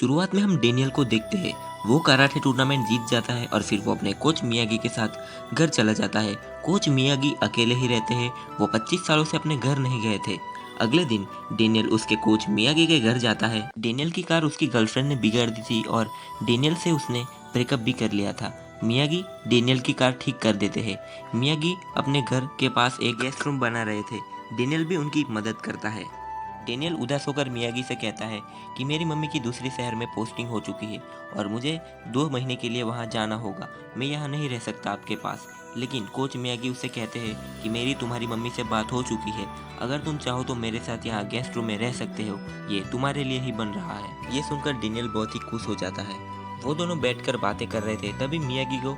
शुरुआत में हम डेनियल को देखते हैं। वो कराटे टूर्नामेंट जीत जाता है और फिर वो अपने कोच मियागी के साथ घर चला जाता है। कोच मियागी अकेले ही रहते हैं। वो 25 सालों से अपने घर नहीं गए थे। अगले दिन डेनियल उसके कोच मियागी के घर जाता है। डेनियल की कार उसकी गर्लफ्रेंड ने बिगाड़ दी थी और डेनियल से उसने ब्रेकअप भी कर लिया था। मियागी डेनियल की कार ठीक कर देते हैं। मियागी अपने घर के पास एक गेस्ट रूम बना रहे थे। डेनियल भी उनकी मदद करता है। डेनियल उदास होकर मियागी से कहता है कि मेरी मम्मी की दूसरी शहर में पोस्टिंग हो चुकी है और मुझे 2 महीने के लिए वहाँ जाना होगा। मैं यहाँ नहीं रह सकता आपके पास। लेकिन कोच मियागी उससे कहते हैं कि मेरी तुम्हारी मम्मी से बात हो चुकी है। अगर तुम चाहो तो मेरे साथ यहाँ गेस्ट रूम में रह सकते हो। ये तुम्हारे लिए ही बन रहा है। ये सुनकर डेनियल बहुत ही खुश हो जाता है। वो दोनों बैठकर बातें कर रहे थे, तभी मियागी को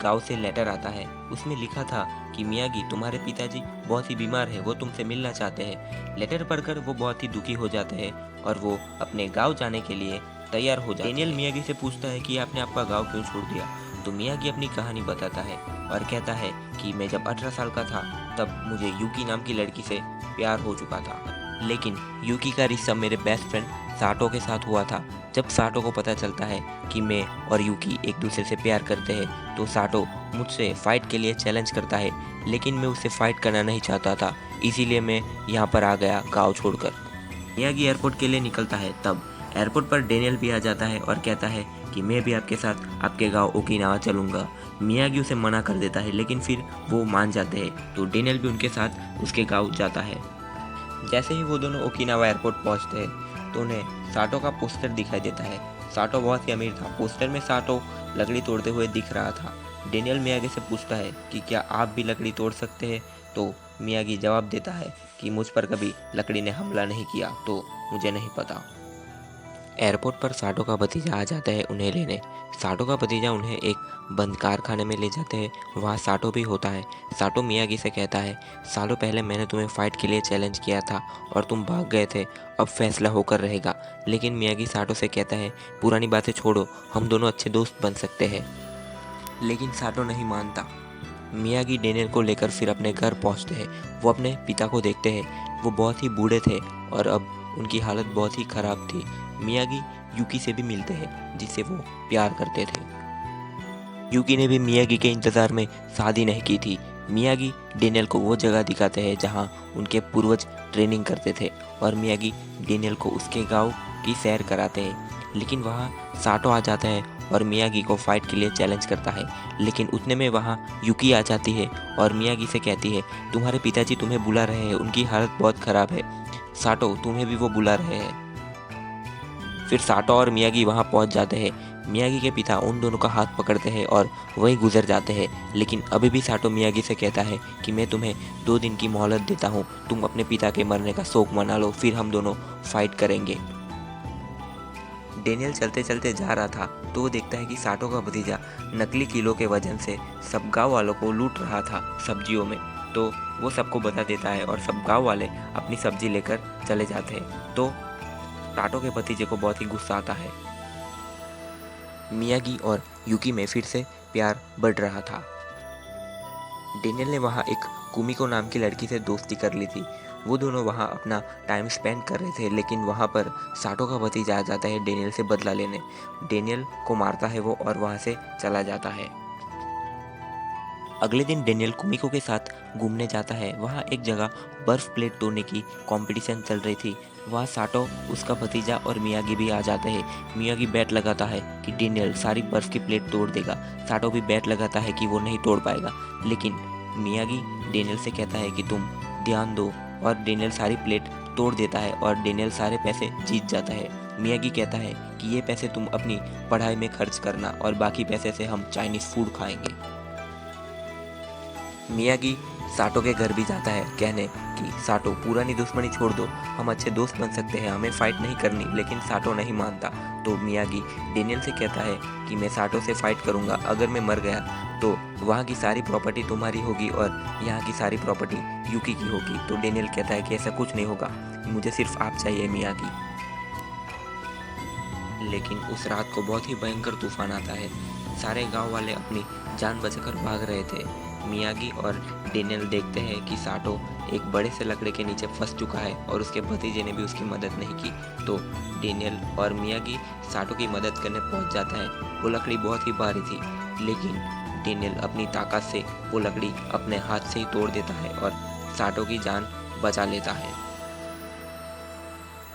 गांव से लेटर आता है। उसमें लिखा था कि मियागी, तुम्हारे पिताजी बहुत ही बीमार है, वो तुमसे मिलना चाहते हैं। लेटर पढ़कर वो बहुत ही दुखी हो जाते हैं और वो अपने गांव जाने के लिए तैयार हो जाते हैं। डेनियल मियागी से पूछता है कि आपने आपका गांव क्यों छोड़ दिया। तो मियागी अपनी कहानी बताता है और कहता है कि मैं जब 18 साल का था तब मुझे यूकी नाम की लड़की से प्यार हो चुका था। लेकिन यूकी का रिश्ता मेरे बेस्ट फ्रेंड साटो के साथ हुआ था। जब साटो को पता चलता है कि मैं और यूकी एक दूसरे से प्यार करते हैं तो साटो मुझसे फाइट के लिए चैलेंज करता है। लेकिन मैं उससे फाइट करना नहीं चाहता था, इसीलिए मैं यहाँ पर आ गया गाँव छोड़कर। मियागी एयरपोर्ट के लिए निकलता है। तब एयरपोर्ट पर डेनियल भी आ जाता है और कहता है कि मैं भी आपके साथ आपके गांव ओकिनावा चलूँगा। मियागी उसे मना कर देता है, लेकिन फिर वो मान जाते हैं तो डेनियल भी उनके साथ उसके गांव जाता है। जैसे ही वो दोनों ओकिनावा एयरपोर्ट पहुंचते हैं तो उन्हें साटो का पोस्टर दिखाई देता है। साटो बहुत ही अमीर था। पोस्टर में साटो लकड़ी तोड़ते हुए दिख रहा था। डेनियल मियागी से पूछता है कि क्या आप भी लकड़ी तोड़ सकते हैं। तो मियागी जवाब देता है कि मुझ पर कभी लकड़ी ने हमला नहीं किया, तो मुझे नहीं पता। एयरपोर्ट पर साटो का भतीजा आ जाता है उन्हें लेने। साटो का भतीजा उन्हें एक बंद कारखाने में ले जाते हैं। वहाँ साटो भी होता है। साटो मियागी से कहता है, सालों पहले मैंने तुम्हें फाइट के लिए चैलेंज किया था और तुम भाग गए थे। अब फैसला होकर रहेगा। लेकिन मियागी साटो से कहता है, पुरानी बातें छोड़ो, हम दोनों अच्छे दोस्त बन सकते हैं। लेकिन साटो नहीं मानता। मियागी डेनियल को लेकर फिर अपने घर पहुंचते हैं। वो अपने पिता को देखते हैं। वो बहुत ही बूढ़े थे और अब उनकी हालत बहुत ही खराब थी। मियागी यूकी से भी मिलते हैं जिससे वो प्यार करते थे। यूकी ने भी मियागी के इंतज़ार में शादी नहीं की थी। मियागी डेनियल को वो जगह दिखाते हैं जहां उनके पूर्वज ट्रेनिंग करते थे और मियागी डेनियल को उसके गांव की सैर कराते हैं। लेकिन वहां साटो आ जाता है और मियागी को फाइट के लिए चैलेंज करता है। लेकिन उतने में वहां यूकी आ जाती है और मियागी से कहती है, तुम्हारे पिताजी तुम्हें बुला रहे हैं, उनकी हालत बहुत ख़राब है। साटो, तुम्हें भी वो बुला रहे हैं। फिर साटो और मियागी वहां पहुंच जाते हैं। मियागी के पिता उन दोनों का हाथ पकड़ते हैं और वहीं गुजर जाते हैं। लेकिन अभी भी साटो मियागी से कहता है कि मैं तुम्हें 2 दिन की मोहलत देता हूँ, तुम अपने पिता के मरने का शोक मना लो, फिर हम दोनों फाइट करेंगे। डेनियल चलते चलते जा रहा था तो वो देखता है कि साटो का भतीजा नकली किलो के वजन से सब गाँव वालों को लूट रहा था सब्जियों में। तो वो सबको बता देता है और सब गाँव वाले अपनी सब्जी लेकर चले जाते हैं। तो साटो के भतीजे को बहुत ही गुस्सा आता है। मियागी और यूकी में फिर से प्यार बढ़ रहा था। डेनियल ने वहाँ एक कुमिको नाम की लड़की से दोस्ती कर ली थी। वो दोनों वहाँ अपना टाइम स्पेंड कर रहे थे। लेकिन वहाँ पर साटो का भतीजा आ जाता है डेनियल से बदला लेने। डेनियल को मारता है वो और वहाँ से चला जाता है। अगले दिन डेनियल कुमिको के साथ घूमने जाता है। वहाँ एक जगह बर्फ प्लेट तोड़ने की कंपटीशन चल रही थी। वहाँ साटो, उसका भतीजा और मियागी भी आ जाते हैं। मियागी बैट लगाता है कि डेनियल सारी बर्फ की प्लेट तोड़ देगा। साटो भी बैट लगाता है कि वो नहीं तोड़ पाएगा। लेकिन मियागी डेनियल से कहता है कि तुम ध्यान दो और डेनियल सारी प्लेट तोड़ देता है और डेनियल सारे पैसे जीत जाता है। मियागी कहता है कि ये पैसे तुम अपनी पढ़ाई में खर्च करना और बाकी पैसे से हम चाइनीज़ फूड खाएंगे। मियागी साटो के घर भी जाता है कहने कि साटो, पुरानी दुश्मनी छोड़ दो, हम अच्छे दोस्त बन सकते हैं, हमें फाइट नहीं करनी। लेकिन साटो नहीं मानता। तो मियागी डेनियल से कहता है कि मैं साटो से फाइट करूंगा, अगर मैं मर गया तो वहाँ की सारी प्रॉपर्टी तुम्हारी होगी और यहाँ की सारी प्रॉपर्टी यूकी की होगी। तो डेनियल कहता है कि ऐसा कुछ नहीं होगा, मुझे सिर्फ आप चाहिए मियागी। लेकिन उस रात को बहुत ही भयंकर तूफान आता है। सारे गांव वाले अपनी जान बचाकर भाग रहे थे। मियागी और डेनियल देखते हैं कि साटो एक बड़े से लकड़े के नीचे फंस चुका है और उसके भतीजे ने भी उसकी मदद नहीं की। तो डेनियल और मियागी साटो की मदद करने पहुंच जाता है। वो लकड़ी बहुत ही भारी थी, लेकिन डेनियल अपनी ताकत से वो लकड़ी अपने हाथ से ही तोड़ देता है और साटो की जान बचा लेता है।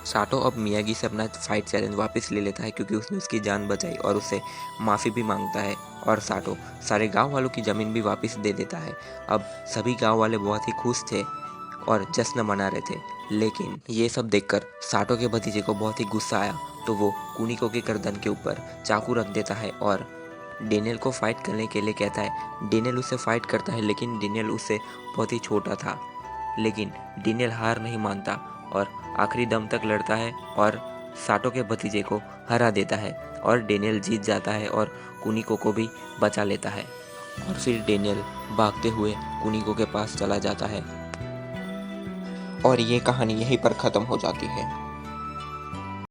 साटो अब मियागी से अपना फाइट चैलेंज वापस ले लेता है क्योंकि उसने उसकी जान बचाई और उससे माफ़ी भी मांगता है। और साटो सारे गांव वालों की ज़मीन भी वापस दे देता है। अब सभी गांव वाले बहुत ही खुश थे और जश्न मना रहे थे। लेकिन ये सब देखकर साटो के भतीजे को बहुत ही गुस्सा आया, तो वो कुनिको के गर्दन के ऊपर चाकू रख देता है और डेनियल को फाइट करने के लिए कहता है। डेनियल उससे फाइट करता है, लेकिन डेनियल उससे बहुत ही छोटा था। लेकिन डेनियल हार नहीं मानता और आखिरी दम तक लड़ता है और साटो के भतीजे को हरा देता है और डेनियल जीत जाता है और कुनिको को भी बचा लेता है। और फिर डेनियल भागते हुए कुनिको के पास चला जाता है और ये कहानी यहीं पर ख़त्म हो जाती है।